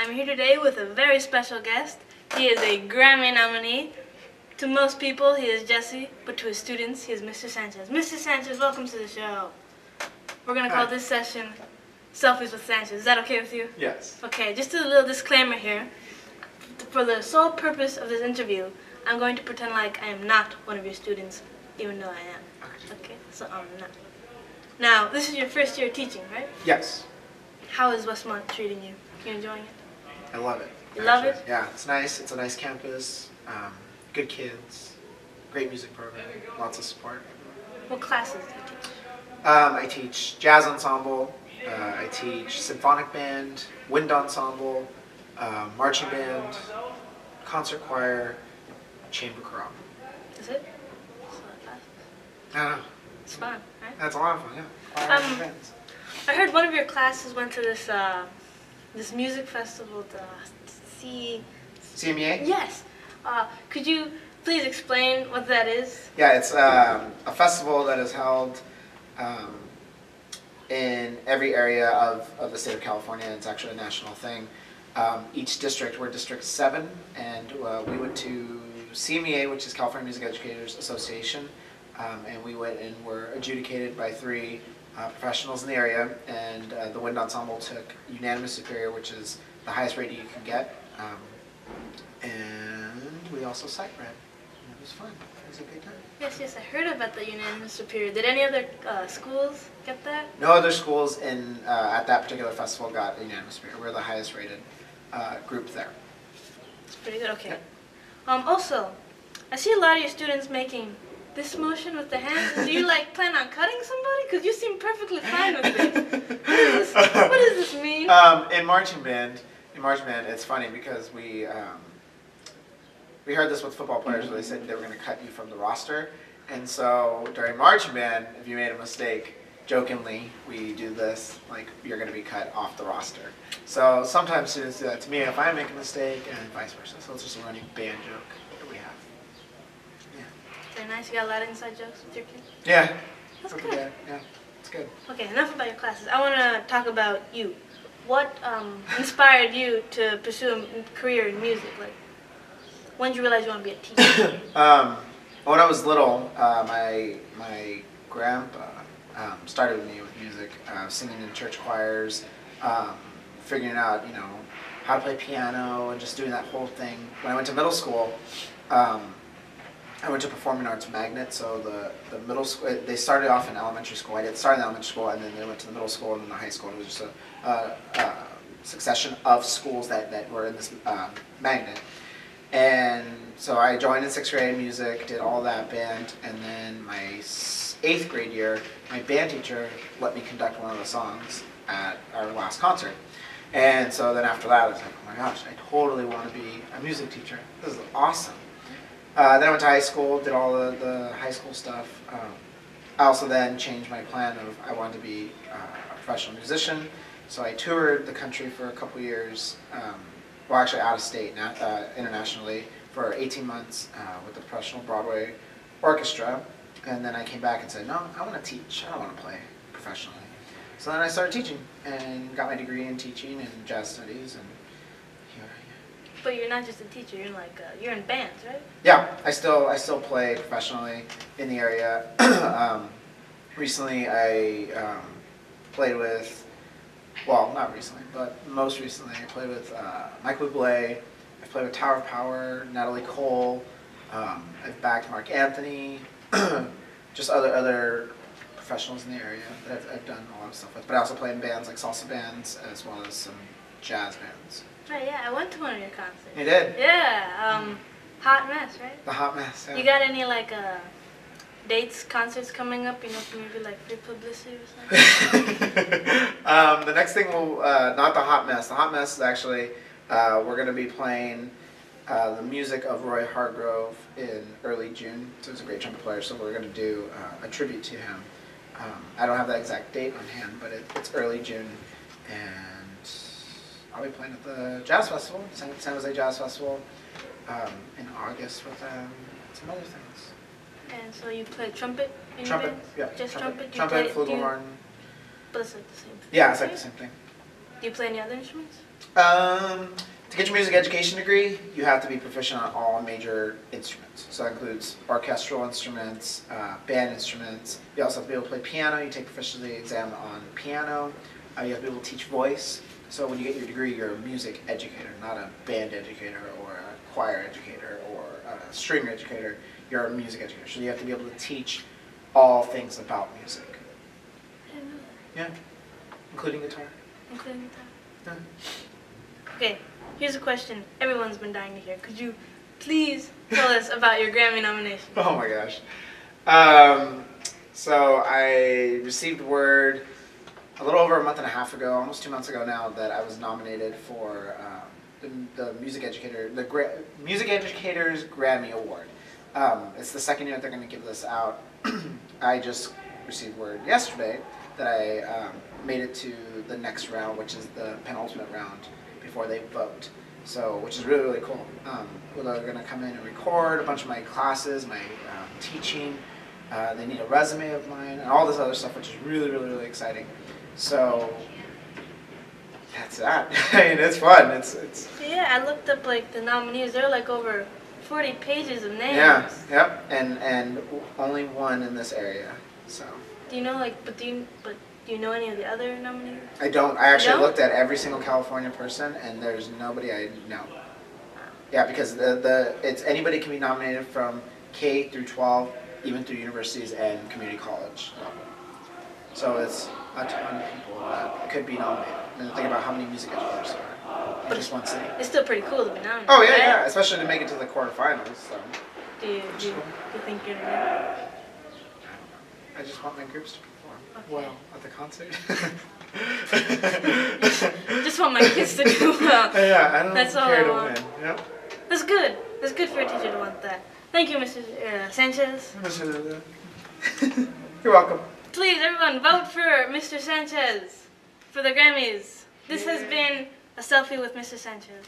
I'm here today with a very special guest. He is a Grammy nominee. To most people, he is Jesse, but to his students, he is Mr. Sanchez. Mr. Sanchez, welcome to the show. We're going to call this session Selfies with Sanchez. Is that okay with you? Yes. Okay, just a little disclaimer here. For the sole purpose of this interview, I'm going to pretend like I am not one of your students, even though I am. Okay, so I'm not. Now, this is your first year teaching, right? Yes. How is Westmont treating you? You enjoying it? I love it. You love it? Yeah, it's nice. It's a nice campus. Good kids. Great music program. Lots of support. What classes do you teach? I teach jazz ensemble. I teach symphonic band, wind ensemble, marching band, concert choir, chamber chorale. Is it? That's a lot of classes. I don't know. It's fun, right? That's a lot of fun, yeah. Choir and bands. I heard one of your classes went to this this music festival, the CMEA? Yes. Could you please explain what that is? Yeah, it's a festival that is held in every area of the state of California. It's actually a national thing. Each district, we're District 7, and we went to CMEA, which is California Music Educators Association, and we went and were adjudicated by 3 professionals in the area, and the wind ensemble took unanimous superior, which is the highest rating you can get, and we also sight read. It was fun. It was a good time. Yes, I heard about the unanimous superior. Did any other schools get that? No other schools in at that particular festival got a unanimous superior. We're the highest rated group there. It's pretty good. Okay. Yeah. Also, I see a lot of your students making this motion with the hands. Do you plan on cutting somebody? Because you seem perfectly fine with it. What does this mean? In marching band, it's funny because we heard this with football players where they said they were going to cut you from the roster, and so during marching band, if you made a mistake, jokingly we do this, like you're going to be cut off the roster. So sometimes students do that to me if I make a mistake, and vice versa. So it's just a running band joke that we have. Very nice. You got a lot of inside jokes with your kids? Yeah. That's Okay, good. yeah, it's good. Okay, enough about your classes. I want to talk about you. What inspired you to pursue a career in music? When did you realize you want to be a teacher? When I was little, my grandpa started with me with music, singing in church choirs, figuring out how to play piano, and just doing that whole thing. When I went to middle school, I went to Performing Arts Magnet. So the middle school, they started off in elementary school. I did start in elementary school, and then they went to the middle school and then the high school. It was just a succession of schools that were in this magnet. And so I joined in 6th grade music, did all that band, and then my 8th grade year, my band teacher let me conduct one of the songs at our last concert. And so then after that, I was like, oh my gosh, I totally want to be a music teacher. This is awesome. Then I went to high school, did all the high school stuff. I also then changed my plan of I wanted to be a professional musician. So I toured the country for a couple years. Well, actually out of state, internationally, for 18 months with the professional Broadway orchestra. And then I came back and said, no, I want to teach. I don't want to play professionally. So then I started teaching and got my degree in teaching and jazz studies, and here I am. But you're not just a teacher. You're in bands, right? Yeah, I still play professionally in the area. Recently, I played with. Well, not recently, but most recently I played with Michael Bublé, I've played with Tower of Power, Natalie Cole, I've backed Mark Anthony, just other professionals in the area that I've done a lot of stuff with. But I also play in bands like salsa bands as well as some jazz bands. Right, yeah, I went to one of your concerts. You did? Yeah, Hot Mess, right? The Hot Mess, yeah. You got any dates, concerts coming up, for maybe free publicity or something? The next thing will, not the Hot Mess. The Hot Mess is actually, we're going to be playing the music of Roy Hargrove in early June. So he's a great trumpet player, so we're going to do a tribute to him. I don't have that exact date on hand, but it's early June, and I'll be playing at the Jazz Festival, San Jose Jazz Festival, in August with some other things. And so you play trumpet in Trumpet, your band? yeah. Just trumpet? Trumpet, flugelhorn. But it's the same thing. Yeah, it's the same thing. Do you play any other instruments? To get your music education degree, you have to be proficient on all major instruments. So that includes orchestral instruments, band instruments. You also have to be able to play piano. You take proficiency exam on piano. You have to be able to teach voice. So when you get your degree, you're a music educator, not a band educator or a choir educator or a string educator. You're a music educator. So you have to be able to teach all things about music. I didn't know that. Yeah, including guitar. Including guitar. Yeah. Okay, here's a question everyone's been dying to hear. Could you please tell us about your Grammy nomination? Oh my gosh. So I received word a little over a month and a half ago, almost 2 months ago now, that I was nominated for the Music Educators Grammy Award. It's the second year that they're going to give this out. I just received word yesterday that I made it to the next round, which is the penultimate round before they vote. So, which is really, really cool. They're going to come in and record a bunch of my classes, my teaching. They need a resume of mine and all this other stuff, which is really, really, really exciting. So that's that. I mean, it's fun. It's. Yeah, I looked up like the nominees. There are like over 40 pages of names. Yeah. Yep. And only one in this area. So. Do you know do you know any of the other nominees? I don't. I actually don't? looked at every single California person, and there's nobody I know. Yeah, because it's anybody can be nominated from K through 12, even through universities and community college level. So it's a ton of people that could be nominated. And think about how many music educators there are in just one city. It's still pretty cool to be nominated. Oh yeah, right? yeah, especially to make it to the quarterfinals. So. Do you think you're gonna I just want my groups to perform well at the concert. Just want my kids to do well. Yeah, I don't That's all care I to want. win. Yep. That's good. That's good for a teacher to want that. Thank you, Mr. Sanchez. You're welcome. Please, everyone, vote for Mr. Sanchez for the Grammys. This has been a selfie with Mr. Sanchez.